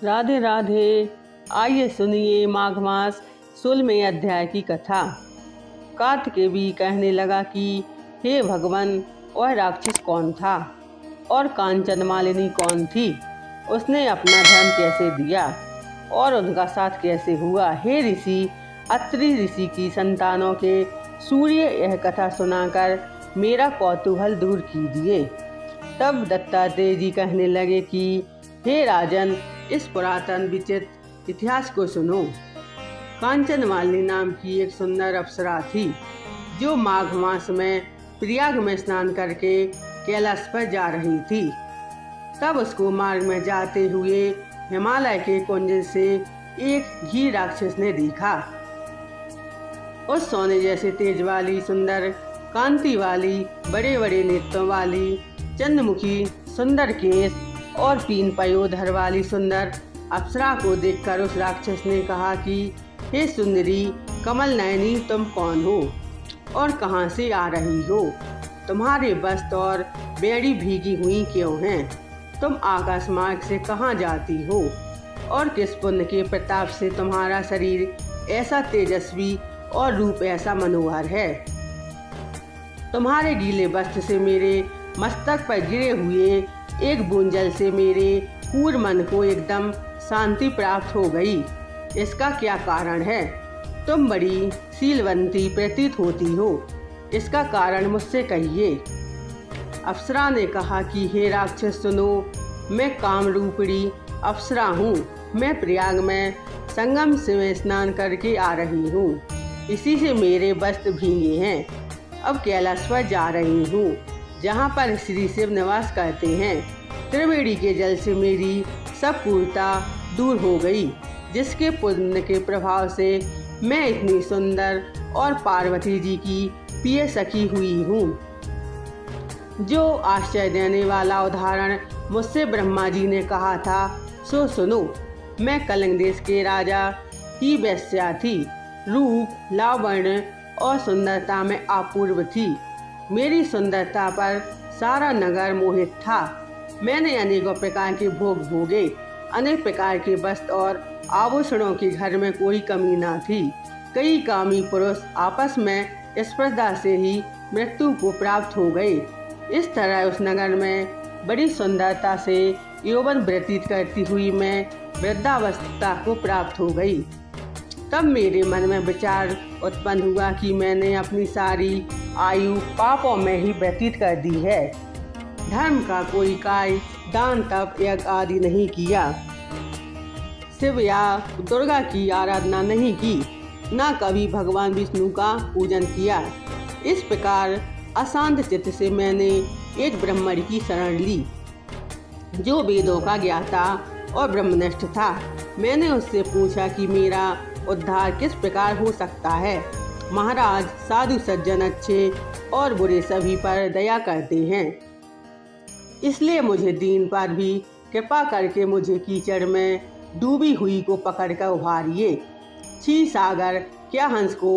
राधे राधे। आइए सुनिए माघ मास 16वें अध्याय की कथा। कार्तिकेय कहने लगा कि हे भगवान, वह राक्षस कौन था और कांचन मालिनी कौन थी? उसने अपना धर्म कैसे दिया और उनका साथ कैसे हुआ? हे ऋषि, अत्रि ऋषि की संतानों के सूर्य यह कथा सुनाकर मेरा कौतूहल दूर कीजिए। तब दत्तात्रेय जी कहने लगे कि हे राजन, इस पुरातन विचित्र इतिहास को सुनो। कांचन मालिनी नाम की एक सुंदर अप्सरा थी जो माघ मास में प्रयाग में स्नान करके कैलाश पर जा रही थी। तब उसको मार्ग में जाते हुए हिमालय के कुंज से एक घी राक्षस ने देखा। उस सोने जैसे तेज वाली, सुंदर कांति वाली, बड़े बड़े नेत्रों वाली, चंद्रमुखी, सुंदर केश और 3 पयोधर वाली सुंदर अप्सरा को देखकर उस राक्षस ने कहा कि हे सुंदरी कमल नयनी, तुम कौन हो और कहाँ से आ रही हो? तुम्हारे वस्त्र और बेड़ी भीगी हुई क्यों हैं? तुम आकाश मार्ग से कहाँ जाती हो और किस पुण्य के प्रताप से तुम्हारा शरीर ऐसा तेजस्वी और रूप ऐसा मनोहर है? तुम्हारे गीले वस्त्र से मेरे मस्तक पर गिरे हुए एक बूंद जल से मेरे पूर्ण मन को एकदम शांति प्राप्त हो गई। इसका क्या कारण है? तुम बड़ी शीलवंती प्रतीत होती हो, इसका कारण मुझसे कहिए। अप्सरा ने कहा कि हे राक्षस सुनो, मैं काम रूपड़ी अप्सरा हूँ। मैं प्रयाग में संगम से स्नान करके आ रही हूँ, इसी से मेरे वस्त्र भीगे हैं। अब कैलाश पर जा रही हूँ जहाँ पर श्री शिव निवास करते हैं। त्रिवेणी के जल से मेरी सब पूर्णता दूर हो गई, जिसके पुण्य के प्रभाव से मैं इतनी सुंदर और पार्वती जी की प्रिय सखी हुई हूँ। जो आश्चर्य देने वाला उदाहरण मुझसे ब्रह्मा जी ने कहा था सो सुनो। मैं कलिंग देश के राजा की वेश्या थी। रूप, लावण्य और सुंदरता में अपूर्व थी। मेरी सुंदरता पर सारा नगर मोहित था। मैंने अनेकों प्रकार के भोग भोगे, अनेक प्रकार के वस्त्र और आभूषणों की घर में कोई कमी न थी। कई कामी पुरुष आपस में स्पर्धा से ही मृत्यु को प्राप्त हो गए। इस तरह उस नगर में बड़ी सुंदरता से यौवन व्यतीत करती हुई मैं वृद्धावस्था को प्राप्त हो गई। तब मेरे मन में विचार उत्पन्न हुआ कि मैंने अपनी सारी आयु पापों में ही व्यतीत कर दी है। धर्म का कोई कार्य, दान, तप, यज्ञ आदि नहीं किया। शिव या दुर्गा की आराधना नहीं की, न कभी भगवान विष्णु का पूजन किया। इस प्रकार अशांत चित्त से मैंने एक ब्राह्मण की शरण ली जो वेदों का ज्ञाता और ब्रह्मनिष्ठ था। मैंने उससे पूछा कि मेरा उद्धार किस प्रकार हो सकता है? महाराज, साधु सज्जन अच्छे और बुरे सभी पर दया करते हैं, इसलिए मुझे दीन पर भी कृपा करके मुझे कीचड़ में डूबी हुई को पकड़कर उभारिए। क्षीर सागर क्या हंस को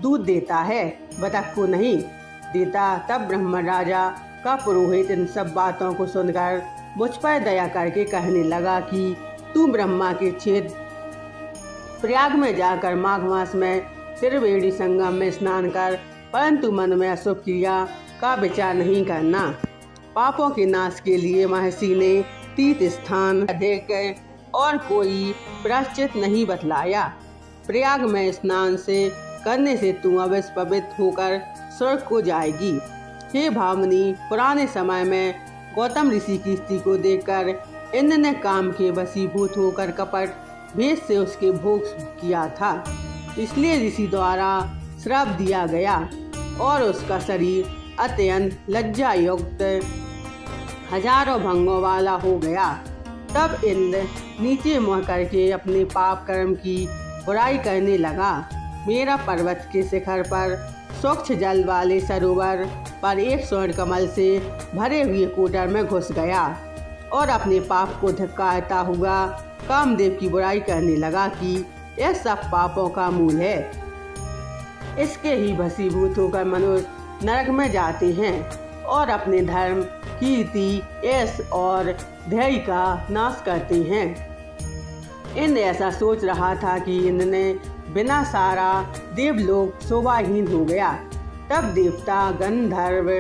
दूध देता है, बतख को नहीं देता? तब ब्रह्म राजा का पुरोहित इन सब बातों को सुनकर मुझ पर दया करके कहने लगा कि तू ब्रह्मा के क्षेत्र प्रयाग में जाकर माघ मास में त्रिवेणी संगम में स्नान कर, परंतु मन में अशुभ क्रिया का विचार नहीं करना। पापों के नाश के लिए महर्षि ने तीर्थ स्थान अधिक और कोई प्रायश्चित नहीं बतलाया। प्रयाग में स्नान से करने से तू अवश्य पवित्र होकर स्वर्ग को जाएगी। हे भावनी, पुराने समय में गौतम ऋषि की स्त्री को देखकर इंद्र ने काम के वशीभूत होकर कपट भेद से उसके भोग किया था, इसलिए ऋषि द्वारा श्राप दिया गया और उसका शरीर अत्यंत लज्जा युक्त हजारों भंगों वाला हो गया। तब इंद्र नीचे मुँह करके अपने पाप कर्म की बुराई करने लगा। मेरा पर्वत के शिखर पर स्वच्छ जल वाले सरोवर पर एक स्वर्ण कमल से भरे हुए कोटर में घुस गया और अपने पाप को धिक्कारता हुआ कामदेव की बुराई करने लगा कि यह सब पापों का मूल है। इसके ही भसीभूत होकर मनुष्य नरक में जाते हैं और अपने धर्म, कीर्ति, यश और धैर्य का नाश करते हैं। इंद्र ऐसा सोच रहा था कि इंद्र ने बिना सारा देवलोक शोभाहीन हो गया। तब देवता, गंधर्व,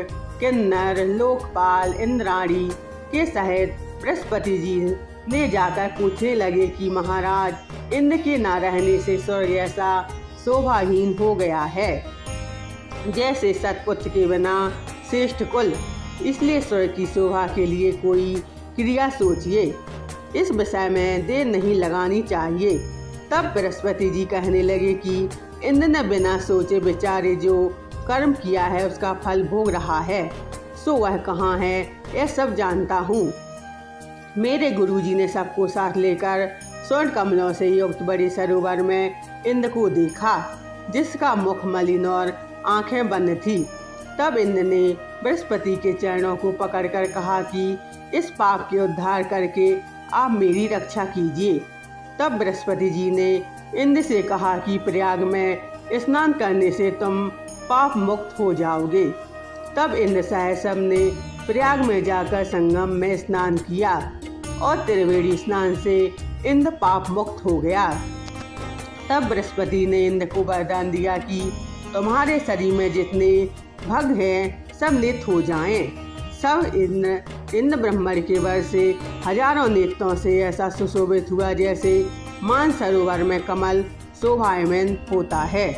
किन्नर, लोकपाल, इंद्राणी के सहित बृहस्पति जी ने जाकर पूछने लगे कि महाराज, इंद्र के न रहने से स्वर्ग ऐसा शोभाहीन हो गया है जैसे सतपुत्र के बिना श्रेष्ठ कुल। इसलिए स्वर्ग की शोभा के लिए कोई क्रिया सोचिए, इस विषय में देर नहीं लगानी चाहिए। तब बृहस्पति जी कहने लगे कि इंद्र ने बिना सोचे विचारे जो कर्म किया है उसका फल भोग रहा है, सो वह कहाँ है यह सब जानता हूँ। मेरे गुरुजी ने सबको साथ लेकर स्वर्ण कमलों से युक्त बड़े सरोवर में इंद्र को देखा, जिसका मुख मलिन और आंखें बंद थी। तब इंद्र ने बृहस्पति के चरणों को पकड़कर कहा कि इस पाप के उद्धार करके आप मेरी रक्षा कीजिए। तब बृहस्पति जी ने इंद्र से कहा कि प्रयाग में स्नान करने से तुम पाप मुक्त हो जाओगे। तब इंद्र साहब ने प्रयाग में जाकर संगम में स्नान किया और त्रिवेणी स्नान से इंद्र पाप मुक्त हो गया। तब बृहस्पति ने इंद्र को वरदान दिया कि तुम्हारे शरीर में जितने भग हैं सब नित हो जाएं। सब इंद्र ब्रह्मण के वर से हजारों नेत्रों से ऐसा सुशोभित हुआ जैसे मान सरोवर में कमल शोभायमान होता है।